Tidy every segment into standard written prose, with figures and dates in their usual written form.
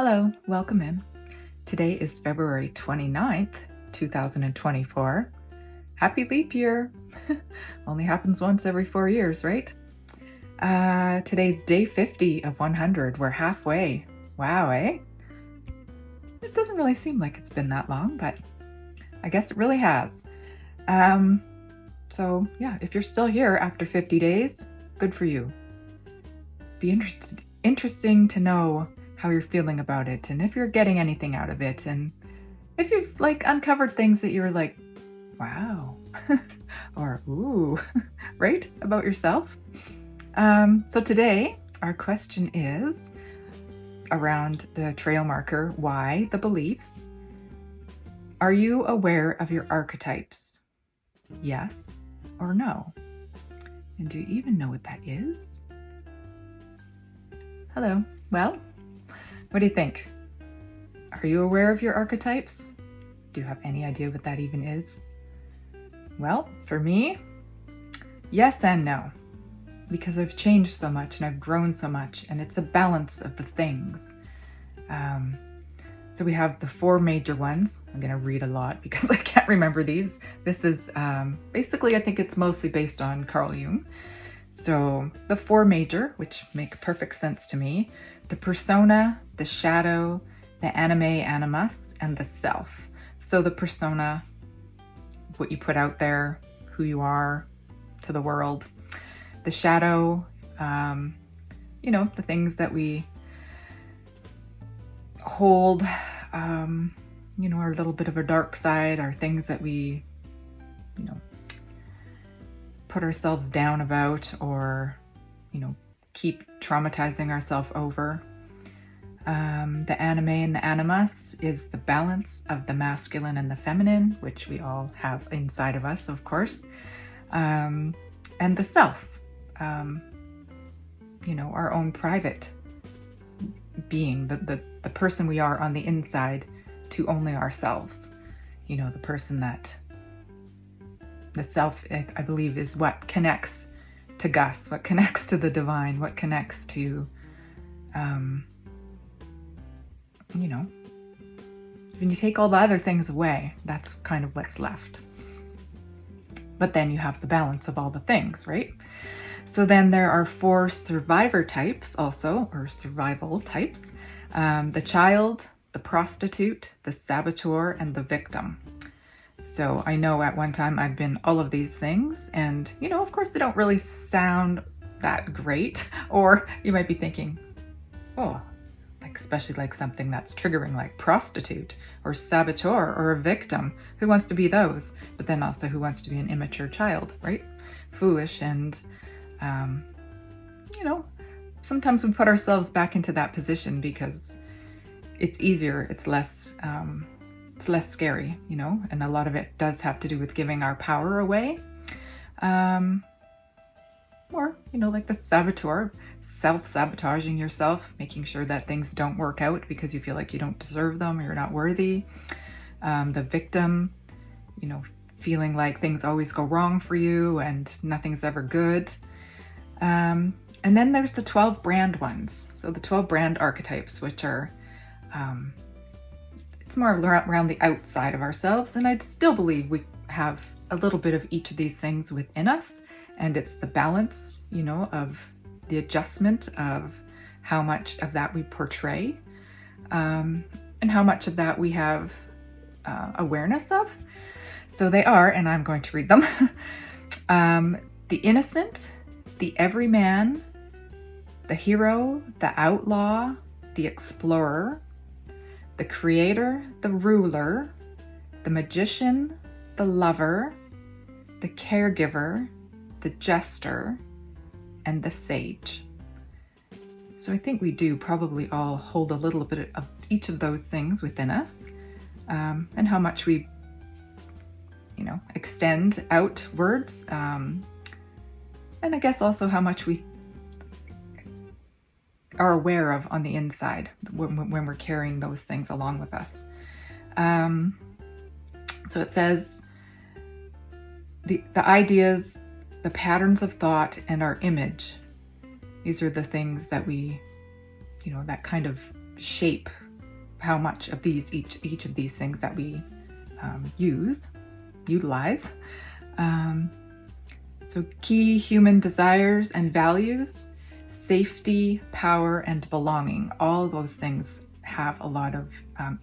Hello, welcome in. Today is February 29th, 2024. Happy leap year! Only happens once every 4 years, right? Today's day 50 of 100. We're halfway. Wow, eh? It doesn't really seem like it's been that long, but I guess it really has. So yeah, if you're still here after 50 days, good for you. Be interesting to know how you're feeling about it and if you're getting anything out of it, and if you've uncovered things that you were like, wow, or ooh, right, about yourself. So today our question is around the trail marker, why the beliefs. Are you aware of your archetypes? Yes or no? And do you even know what that is? Hello. Well, what do you think? Are you aware of your archetypes? Do you have any idea what that even is? Well, for me, yes and no, because I've changed so much and I've grown so much, and it's a balance of the things. So we have the 4 major ones. I'm going to read a lot because I can't remember these. This is basically, I think it's mostly based on Carl Jung. So the 4 major, which make perfect sense to me: the persona, the shadow, the anime, animus, and the self. So the persona, what you put out there, who you are to the world. The shadow, the things that we hold, our little bit of a dark side, our things that we, put ourselves down about, or, keep traumatizing ourselves over. The anime and the animus is the balance of the masculine and the feminine, which we all have inside of us, of course. And the self, our own private being, the person we are on the inside to only ourselves. The person that, the self, I believe, is what connects to Gus, what connects to the divine, what connects to, when you take all the other things away, that's kind of what's left. But then you have the balance of all the things, right? So then there are 4 survivor types also, or survival types: the child, the prostitute, the saboteur, and the victim. So I know at one time I've been all of these things, and of course they don't really sound that great. Or you might be thinking, oh, especially something that's triggering, like prostitute or saboteur or a victim. Who wants to be those? But then also, who wants to be an immature child, right? Foolish. And sometimes we put ourselves back into that position because it's easier, it's less scary, and a lot of it does have to do with giving our power away. Or, like the saboteur, self-sabotaging yourself, making sure that things don't work out because you feel like you don't deserve them or you're not worthy. The victim, feeling like things always go wrong for you and nothing's ever good. And then there's the 12 brand ones. So the 12 brand archetypes, which are, it's more around the outside of ourselves. And I still believe we have a little bit of each of these things within us. And it's the balance, of the adjustment of how much of that we portray, and how much of that we have awareness of. So they are, and I'm going to read them: the innocent, the everyman, the hero, the outlaw, the explorer, the creator, the ruler, the magician, the lover, the caregiver, the jester, and the sage. So I think we do probably all hold a little bit of each of those things within us, and how much we, extend outwards, and I guess also how much we are aware of on the inside when we're carrying those things along with us. So it says the ideas, the patterns of thought, and our image. These are the things that we, that kind of shape how much of each of these things that we utilize. So key human desires and values, safety, power, and belonging. All those things have a lot of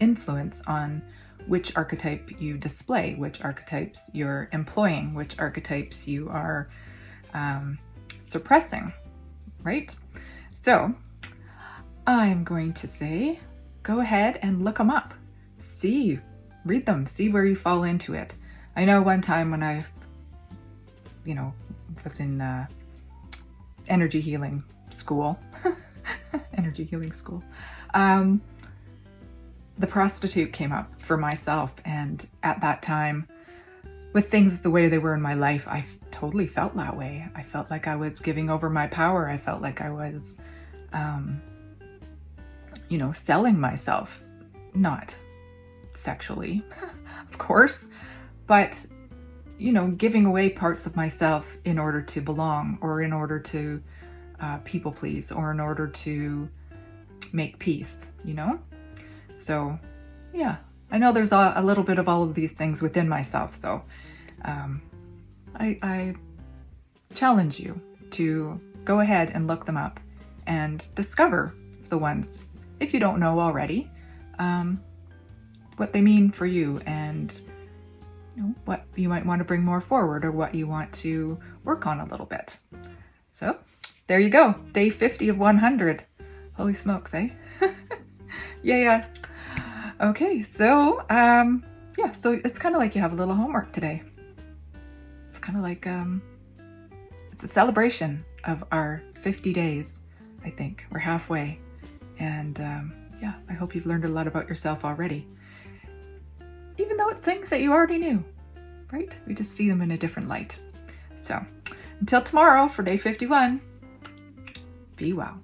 influence on which archetype you display, which archetypes you're employing, which archetypes you are suppressing, right? So I'm going to say, go ahead and look them up. Read them, see where you fall into it. I know one time when I, was in energy healing school, the prostitute came up for myself. And at that time, with things the way they were in my life, I totally felt that way. I felt like I was giving over my power. I felt like I was, selling myself, not sexually, of course, but, giving away parts of myself in order to belong, or in order to people please, or in order to make peace, So, yeah, I know there's a little bit of all of these things within myself. So I challenge you to go ahead and look them up and discover the ones, if you don't know already, what they mean for you, and what you might want to bring more forward, or what you want to work on a little bit. So there you go. Day 50 of 100. Holy smokes, eh? Yes. Okay, so so it's kind of like you have a little homework today. It's kind of like it's a celebration of our 50 days. I think we're halfway, and I hope you've learned a lot about yourself already, even though it's things that you already knew, right? We just see them in a different light. So until tomorrow for day 51, be well.